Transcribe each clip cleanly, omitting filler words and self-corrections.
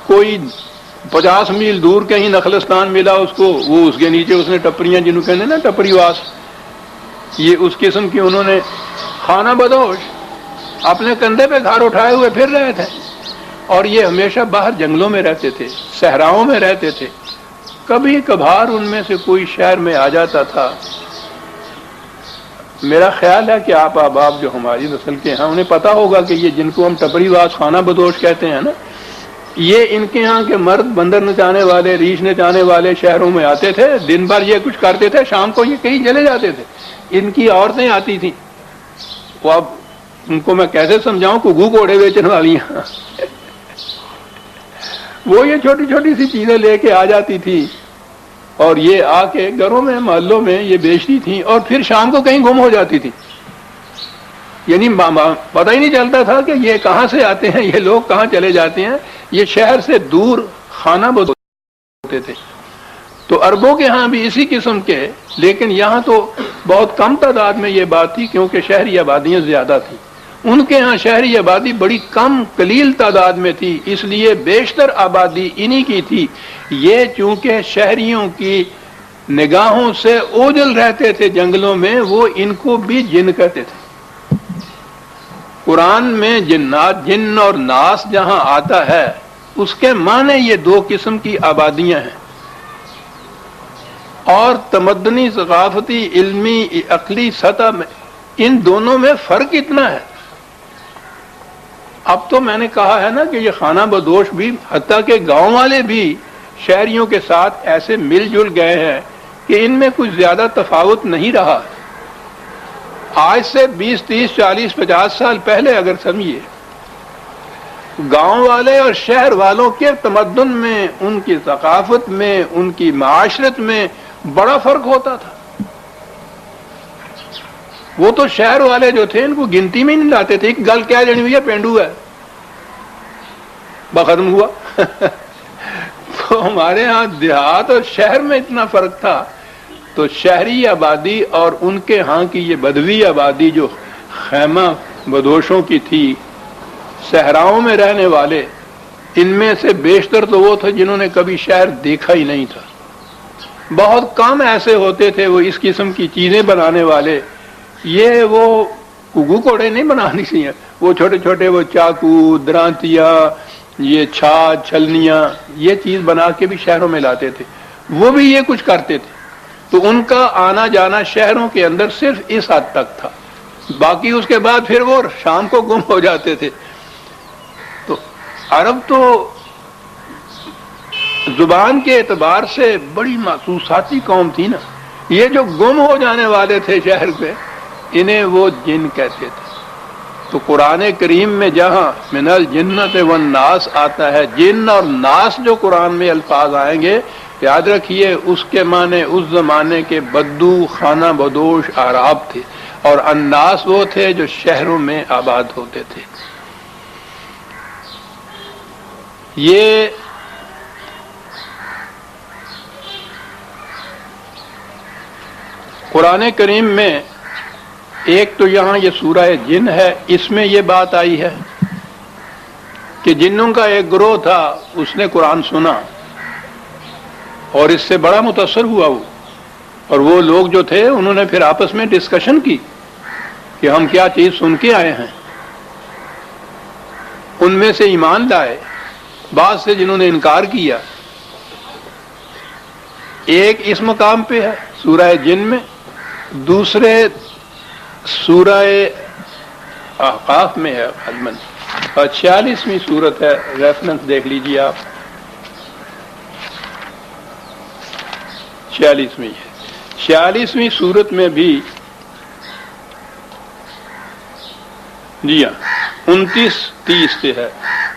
کوئی 50 میل دور کہیں نخلستان ملا اس کو، وہ اس کے نیچے اس نے ٹپریاں جنہوں کہنے نا ٹپری واس، یہ اس قسم کی انہوں نے خانہ بدوش اپنے کندھے پہ گھر اٹھائے ہوئے پھر رہے تھے، اور یہ ہمیشہ باہر جنگلوں میں رہتے تھے، صحراؤں میں رہتے تھے، کبھی کبھار ان میں سے کوئی شہر میں آ جاتا تھا۔ میرا خیال ہے کہ آپ احباب جو ہماری نسل کے ہیں انہیں پتہ ہوگا کہ یہ جن کو ہم ٹپری واس خانہ بدوش کہتے ہیں نا، یہ ان کے ہاں کے مرد بندر نچانے والے، ریچھ نچانے والے شہروں میں آتے تھے، دن بھر یہ کچھ کرتے تھے، شام کو یہ کہیں چلے جاتے تھے۔ ان کی عورتیں آتی تھیں، وہ اب ان کو میں کیسے سمجھاؤں، گھو کوڑے بیچنے والی ہیں وہ یہ چھوٹی چھوٹی سی چیزیں لے کے آ جاتی تھی، اور یہ آ کے گھروں میں محلوں میں یہ بیچتی تھیں، اور پھر شام کو کہیں گم ہو جاتی تھی، یعنی پتہ ہی نہیں چلتا تھا کہ یہ کہاں سے آتے ہیں، یہ لوگ کہاں چلے جاتے ہیں۔ یہ شہر سے دور خانہ بدوش ہوتے تھے۔ تو عربوں کے ہاں بھی اسی قسم کے، لیکن یہاں تو بہت کم تعداد میں یہ بات تھی کیونکہ شہری آبادیاں زیادہ تھیں۔ ان کے ہاں شہری آبادی بڑی کم قلیل تعداد میں تھی، اس لیے بیشتر آبادی انہی کی تھی۔ یہ چونکہ شہریوں کی نگاہوں سے اوجھل رہتے تھے جنگلوں میں، وہ ان کو بھی جن کہتے تھے۔ قرآن میں جنات، جن اور ناس جہاں آتا ہے اس کے معنی یہ دو قسم کی آبادیاں ہیں، اور تمدنی، ثقافتی، علمی، عقلی سطح میں ان دونوں میں فرق اتنا ہے۔ اب تو میں نے کہا ہے نا کہ یہ خانہ بدوش بھی، حتیٰ کہ گاؤں والے بھی شہریوں کے ساتھ ایسے مل جل گئے ہیں کہ ان میں کچھ زیادہ تفاوت نہیں رہا۔ آج سے 20، 30، 40، 50 سال پہلے اگر سمجھیے، گاؤں والے اور شہر والوں کے تمدن میں، ان کی ثقافت میں، ان کی معاشرت میں بڑا فرق ہوتا تھا۔ وہ تو شہر والے جو تھے ان کو گنتی میں نہیں لاتے تھے، ایک گل کیا جانی ہوئی ہے، پینڈو ہے، ختم ہوا تو ہمارے ہاں دیہات اور شہر میں اتنا فرق تھا، تو شہری آبادی اور ان کے ہاں کی یہ بدوی آبادی جو خیمہ بدوشوں کی تھی، صحراؤں میں رہنے والے، ان میں سے بیشتر تو وہ تھے جنہوں نے کبھی شہر دیکھا ہی نہیں تھا۔ بہت کم ایسے ہوتے تھے وہ اس قسم کی چیزیں بنانے والے، یہ وہ گھو کوڑے نہیں بنانی چاہیے، وہ چھوٹے چھوٹے وہ چاقو، درانتیاں، یہ چھاچ، چھلنیاں، یہ چیز بنا کے بھی شہروں میں لاتے تھے، وہ بھی یہ کچھ کرتے تھے۔ تو ان کا آنا جانا شہروں کے اندر صرف اس حد تک تھا، باقی اس کے بعد پھر وہ شام کو گم ہو جاتے تھے۔ تو عرب تو زبان کے اعتبار سے بڑی محسوساتی قوم تھی نا، یہ جو گم ہو جانے والے تھے شہر پہ، انہیں وہ جن کہتے تھے۔ تو قرآن کریم میں جہاں من الجنت والناس آتا ہے، جن اور ناس جو قرآن میں الفاظ آئیں گے، یاد رکھیے اس کے معنی اس زمانے کے بدو، خانہ بدوش اعراب تھے، اور الناس وہ تھے جو شہروں میں آباد ہوتے تھے۔ یہ قرآن کریم میں ایک تو یہاں یہ سورہ جن ہے، اس میں یہ بات آئی ہے کہ جنوں کا ایک گروہ تھا، اس نے قرآن سنا اور اس سے بڑا متاثر ہوا وہ، اور وہ لوگ جو تھے انہوں نے پھر آپس میں ڈسکشن کی کہ ہم کیا چیز سن کے آئے ہیں۔ ان میں سے ایمان لائے، بعض سے جنہوں نے انکار کیا۔ ایک اس مقام پہ ہے سورہ جن میں، دوسرے سورہ احقاف میں ہے غالباً، اور 46ویں سورت ہے، ریفرنس دیکھ لیجیے آپ، 46ویں ہے۔ 46ویں سورت میں بھی جی ہاں 29-30 سے ہے،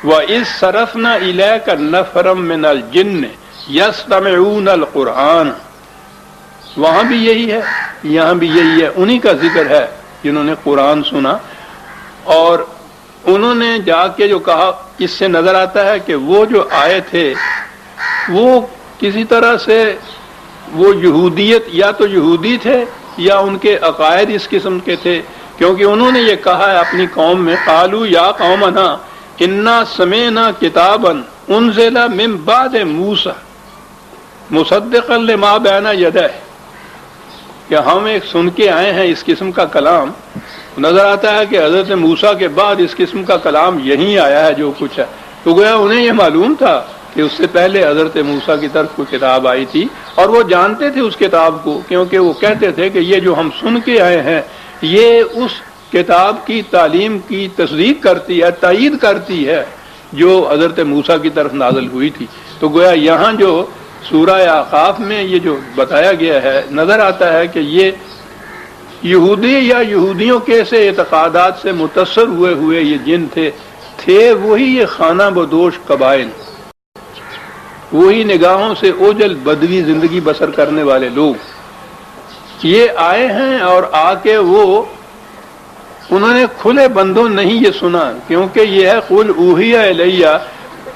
وَإِذْ صَرَفْنَا إِلَيْكَ نَفَرًا مِّنَ الْجِنِّ يَسْتَمِعُونَ الْقُرْآنَ، وہاں بھی یہی ہے، یہاں بھی یہی ہے، انہی کا ذکر ہے جنہوں نے قرآن سنا، اور انہوں نے جا کے جو کہا، اس سے نظر آتا ہے کہ وہ جو آئے تھے وہ کسی طرح سے وہ یہودیت، یا تو یہودی تھے یا ان کے عقائد اس قسم کے تھے، کیونکہ انہوں نے یہ کہا ہے اپنی قوم میں، قالوا یا قومنا انا سمعنا کتابا انزل من بعد موسیٰ مصدقا لما بین یدیہ، کہ ہم ایک سن کے آئے ہیں اس قسم کا کلام. نظر آتا ہے کہ حضرت موسیٰ کے بعد اس قسم کا کلام یہیں آیا ہے جو کچھ ہے. تو گویا انہیں یہ معلوم تھا کہ اس سے پہلے حضرت موسیٰ کی طرف کوئی کتاب آئی تھی، اور وہ جانتے تھے اس کتاب کو، کیونکہ وہ کہتے تھے کہ یہ جو ہم سن کے آئے ہیں یہ اس کتاب کی تعلیم کی تصدیق کرتی ہے، تائید کرتی ہے جو حضرت موسیٰ کی طرف نازل ہوئی تھی. تو گویا یہاں جو سورہ اعقاف میں یہ جو بتایا گیا ہے، نظر آتا ہے کہ یہ یہودی یا یہودیوں کے سے اعتقادات سے متاثر ہوئے یہ جن تھے وہی یہ خانہ بدوش قبائل، وہی نگاہوں سے اوجل بدوی زندگی بسر کرنے والے لوگ. یہ آئے ہیں اور آ کے انہوں نے کھلے بندوں نہیں یہ سنا، کیونکہ یہ ہے قل اوحی الیہ،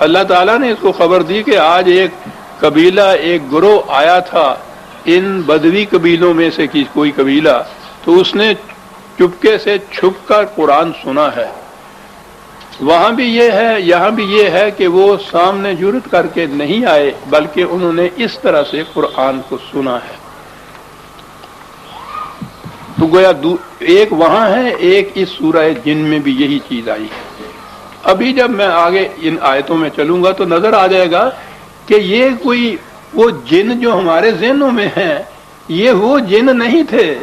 اللہ تعالیٰ نے اس کو خبر دی کہ آج ایک قبیلہ، ایک گروہ آیا تھا ان بدوی قبیلوں میں سے کوئی قبیلہ، تو اس نے چپکے سے چھپ کر قرآن سنا ہے. وہاں بھی یہ ہے، یہاں بھی یہ ہے کہ وہ سامنے جرأت کر کے نہیں آئے، بلکہ انہوں نے اس طرح سے قرآن کو سنا ہے. تو گویا ایک وہاں ہے، ایک اس سورہ جن میں بھی یہی چیز آئی ہے. ابھی جب میں آگے ان آیتوں میں چلوں گا تو نظر آ جائے گا کہ یہ کوئی وہ جن جو ہمارے ذہنوں میں ہیں یہ وہ جن نہیں تھے،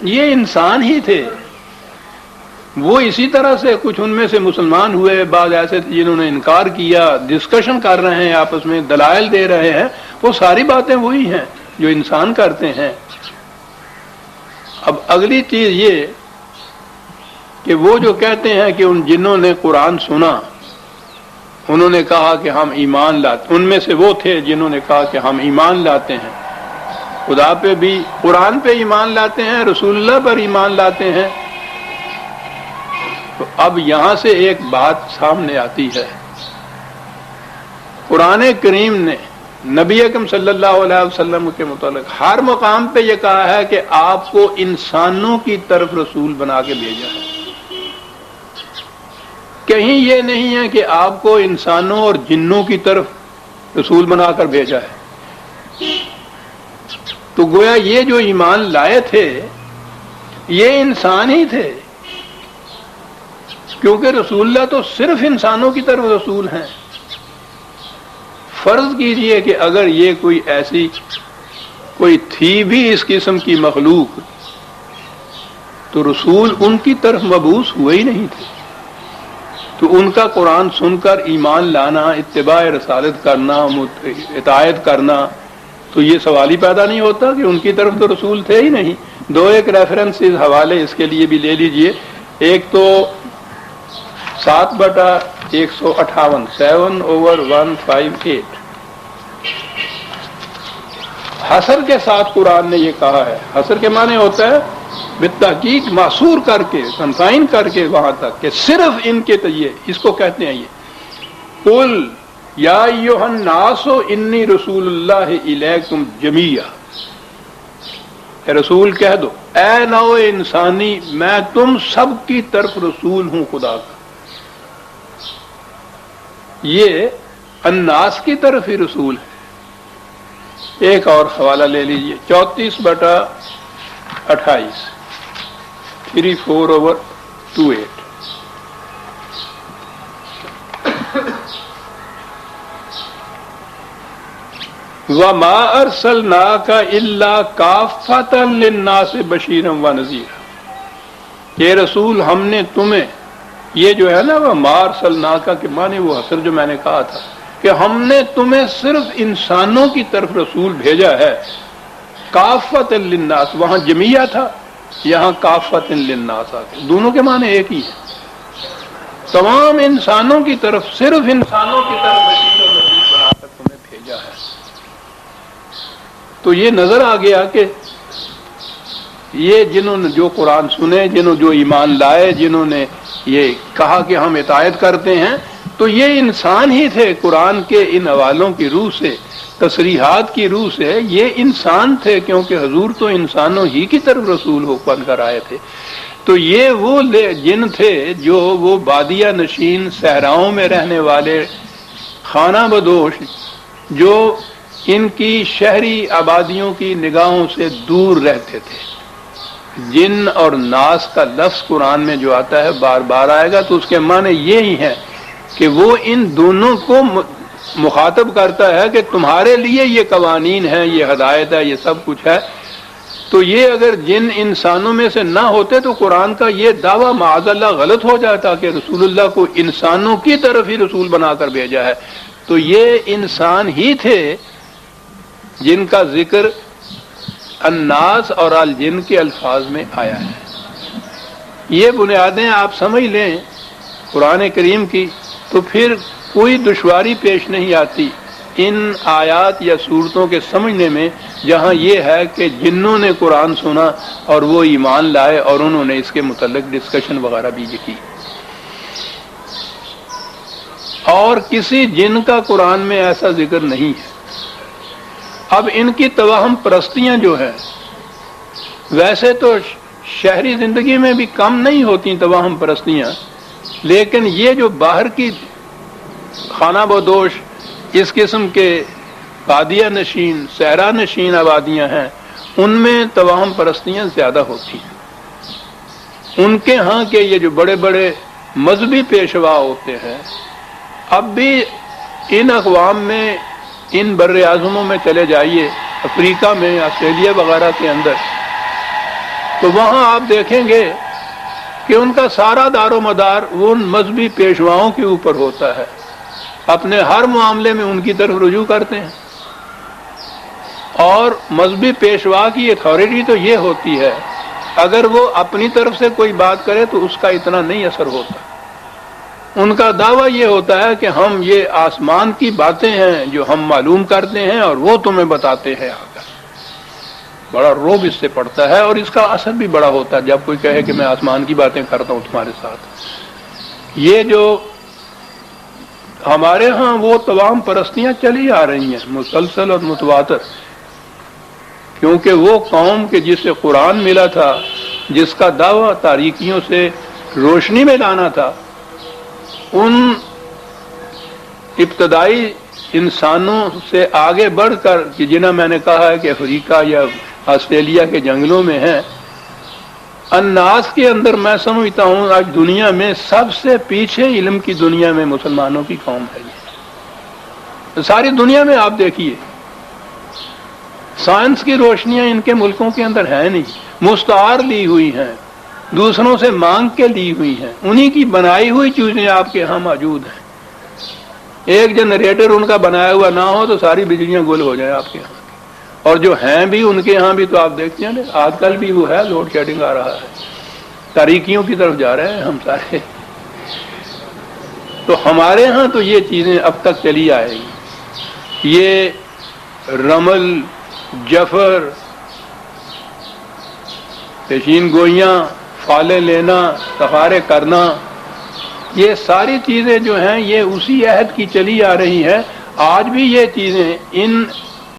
یہ انسان ہی تھے. وہ اسی طرح سے کچھ ان میں سے مسلمان ہوئے، بعض ایسے تھے جنہوں نے انکار کیا، ڈسکشن کر رہے ہیں آپس میں، دلائل دے رہے ہیں. وہ ساری باتیں وہی ہیں جو انسان کرتے ہیں. اب اگلی چیز یہ کہ وہ جو کہتے ہیں کہ ان جنوں نے قرآن سنا، انہوں نے کہا کہ ہم ایمان لاتے، ان میں سے وہ تھے جنہوں نے کہا کہ ہم ایمان لاتے ہیں، خدا پہ بھی، قرآن پہ ایمان لاتے ہیں، رسول اللہ پر ایمان لاتے ہیں. تو اب یہاں سے ایک بات سامنے آتی ہے. قرآن کریم نے نبی اکرم صلی اللہ علیہ وسلم کے متعلق ہر مقام پہ یہ کہا ہے کہ آپ کو انسانوں کی طرف رسول بنا کے بھیجا ہے. کہیں یہ نہیں ہے کہ آپ کو انسانوں اور جنوں کی طرف رسول بنا کر بھیجا ہے. تو گویا یہ جو ایمان لائے تھے یہ انسان ہی تھے، کیونکہ رسول اللہ تو صرف انسانوں کی طرف رسول ہیں. فرض کیجئے کہ اگر یہ کوئی ایسی کوئی تھی بھی اس قسم کی مخلوق تو رسول ان کی طرف مبعوث ہوئے ہی نہیں تھے. تو ان کا قرآن سن کر ایمان لانا، اتباع رسالت کرنا، اطاعت کرنا، تو یہ سوال ہی پیدا نہیں ہوتا کہ ان کی طرف تو رسول تھے ہی نہیں. دو ایک ریفرنسز حوالے اس کے لیے بھی لے لیجئے. ایک تو 7/158 7/158 حصر کے ساتھ قرآن نے یہ کہا ہے. حصر کے معنی ہوتا ہے بالتحقیق محصور کر کے، کنفائن کر کے وہاں تک کہ صرف ان کے تئیے، اس کو کہتے ہیں یہ قل یا ایھا الناس انی رسول اللہ الیکم جمیعا. اے رسول کہہ دو، اے نوع انسانی میں تم سب کی طرف رسول ہوں خدا کا. یہ الناس کی طرف ہی رسول ہے. ایک اور حوالہ لے لیجئے 34/28 34/28 وَمَا أَرْسَلْنَاكَ إِلَّا كَافَّةً لِلنَّاسِ بَشِيرًا وَنَذِيرًا. کہ رسول ہم نے تمہیں، یہ جو ہے نا وَمَا أَرْسَلْنَاكَ کے معنی وہ حصر جو میں نے کہا تھا کہ ہم نے تمہیں صرف انسانوں کی طرف رسول بھیجا ہے. کافۃ للناس، وہاں جمیعہ تھا، یہاں کافۃ للناس آ کے دونوں کے معنی ایک ہی ہے. تمام انسانوں کی طرف، صرف انسانوں کی طرف بشیر و نذیر بنا کر تمہیں بھیجا ہے. تو یہ نظر آ گیا کہ یہ جنہوں نے جو قرآن سنے، جنہوں جو ایمان لائے، جنہوں نے یہ کہا کہ ہم اطاعت کرتے ہیں، تو یہ انسان ہی تھے. قرآن کے ان حوالوں کی روح سے، تصریحات کی روح سے یہ انسان تھے، کیونکہ حضور تو انسانوں ہی کی طرف رسول ہو بن کر آئے تھے. تو یہ وہ جن تھے جو وہ بادیہ نشین صحراؤں میں رہنے والے خانہ بدوش جو ان کی شہری آبادیوں کی نگاہوں سے دور رہتے تھے. جن اور ناس کا لفظ قرآن میں جو آتا ہے بار بار آئے گا تو اس کے معنی یہی ہے کہ وہ ان دونوں کو مخاطب کرتا ہے کہ تمہارے لیے یہ قوانین ہیں، یہ ہدایت ہے، یہ سب کچھ ہے. تو یہ اگر جن انسانوں میں سے نہ ہوتے تو قرآن کا یہ دعویٰ معاذ اللہ غلط ہو جاتا کہ رسول اللہ کو انسانوں کی طرف ہی رسول بنا کر بھیجا ہے. تو یہ انسان ہی تھے جن کا ذکر الناس اور الجن کے الفاظ میں آیا ہے. یہ بنیادیں آپ سمجھ لیں قرآن کریم کی تو پھر کوئی دشواری پیش نہیں آتی ان آیات یا صورتوں کے سمجھنے میں، جہاں یہ ہے کہ جنوں نے قرآن سنا اور وہ ایمان لائے اور انہوں نے اس کے متعلق ڈسکشن وغیرہ بھی کی. اور کسی جن کا قرآن میں ایسا ذکر نہیں ہے. اب ان کی توہم پرستیاں جو ہیں ویسے تو شہری زندگی میں بھی کم نہیں ہوتی توہم پرستیاں، لیکن یہ جو باہر کی خانہ بدوش اس قسم کے بادیہ نشین صحرا نشین آبادیاں ہیں ان میں توہم پرستیاں زیادہ ہوتی ہیں. ان کے ہاں کے یہ جو بڑے بڑے مذہبی پیشوا ہوتے ہیں، اب بھی ان اقوام میں، ان بر اعظموں میں چلے جائیے، افریقہ میں، آسٹریلیا وغیرہ کے اندر، تو وہاں آپ دیکھیں گے کہ ان کا سارا دار و مدار وہ مذہبی پیشواؤں کے اوپر ہوتا ہے. اپنے ہر معاملے میں ان کی طرف رجوع کرتے ہیں، اور مذہبی پیشوا کی اتھارٹی تو یہ ہوتی ہے اگر وہ اپنی طرف سے کوئی بات کرے تو اس کا اتنا نہیں اثر ہوتا. ان کا دعویٰ یہ ہوتا ہے کہ ہم یہ آسمان کی باتیں ہیں جو ہم معلوم کرتے ہیں اور وہ تمہیں بتاتے ہیں. آ کر بڑا روب اس سے پڑتا ہے اور اس کا اثر بھی بڑا ہوتا ہے جب کوئی کہے کہ میں آسمان کی باتیں کرتا ہوں تمہارے ساتھ. یہ جو ہمارے ہاں وہ توہم پرستیاں چلی آ رہی ہیں مسلسل اور متواتر، کیونکہ وہ قوم کے جسے قرآن ملا تھا، جس کا دعویٰ تاریکیوں سے روشنی میں لانا تھا، ان ابتدائی انسانوں سے آگے بڑھ کر کہ جنہیں میں نے کہا ہے کہ افریقہ یا آسٹریلیا کے جنگلوں میں ہیں، الناس کے اندر میں سمجھتا ہوں آج دنیا میں سب سے پیچھے علم کی دنیا میں مسلمانوں کی قوم ہے. یہ ساری دنیا میں آپ دیکھیے سائنس کی روشنیاں ان کے ملکوں کے اندر ہیں نہیں، مستعار لی ہوئی ہیں، دوسروں سے مانگ کے لی ہوئی ہیں، انہی کی بنائی ہوئی چیزیں آپ کے ہاں موجود ہیں. ایک جنریٹر ان کا بنایا ہوا نہ ہو تو ساری بجلیاں گل ہو جائیں آپ کے ہاں، اور جو ہیں بھی ان کے ہاں بھی تو آپ دیکھتے ہیں آج کل بھی وہ ہے، لوڈ شیڈنگ آ رہا ہے، تاریکیوں کی طرف جا رہے ہیں ہم سارے. تو ہمارے ہاں تو یہ چیزیں اب تک چلی آئے گی. یہ رمل، جفر، پیشین گوئیاں، فالے لینا، سفارے کرنا، یہ ساری چیزیں جو ہیں یہ اسی عہد کی چلی آ رہی ہیں. آج بھی یہ چیزیں ان